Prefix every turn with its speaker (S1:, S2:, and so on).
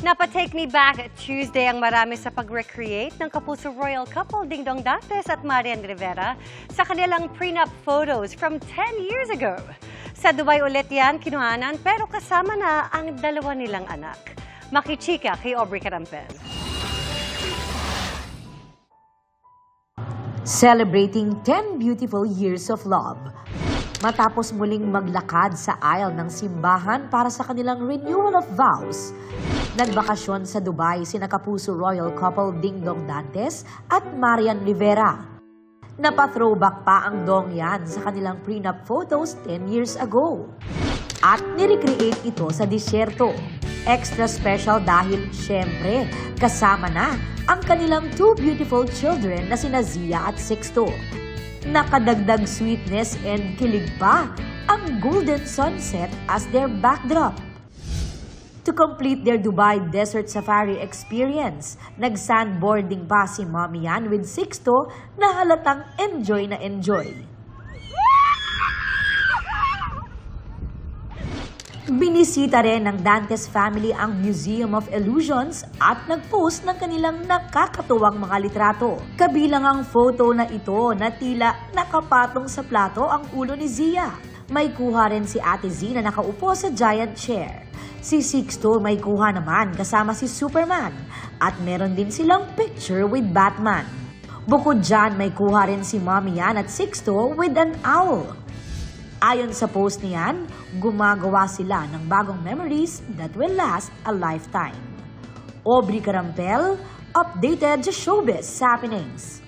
S1: Napa-take me back Tuesday ang marami sa pag-recreate ng kapuso royal couple Dingdong Dantes at Marian Rivera sa kanilang prenup photos from 10 years ago. Sa Dubai ulit yan kinuhanan pero kasama na ang dalawa nilang anak. Makichika kay Aubrey Carampel.
S2: Celebrating 10 beautiful years of love. Matapos muling maglakad sa aisle ng simbahan para sa kanilang renewal of vows, nagbakasyon sa Dubai sina kapuso royal couple Dingdong Dantes at Marian Rivera. Napa-throwback pa ang dongyan sa kanilang prenup photos 10 years ago. At nirecreate ito sa disyerto. Extra special dahil syempre kasama na ang kanilang two beautiful children na sina Zia at Sixto. Nakadagdag sweetness and kilig pa ang golden sunset as their backdrop. To complete their Dubai Desert Safari experience, nag-sandboarding pa si Mommy Yan with Sixto na halatang enjoy na enjoy. Binisita rin ng Dantes family ang Museum of Illusions at nag-post ng kanilang nakakatuwang mga litrato. Kabilang ang photo na ito na tila nakapatong sa plato ang ulo ni Zia. May kuha rin si Ate Z na nakaupo sa giant chair. Si Sixto may kuha naman kasama si Superman at meron din silang picture with Batman. Bukod dyan, may kuha rin si Mommy Yan at Sixto with an owl. Ayon sa post niyan, gumagawa sila ng bagong memories that will last a lifetime. Aubrey Carampel, updated sa Showbiz Happenings.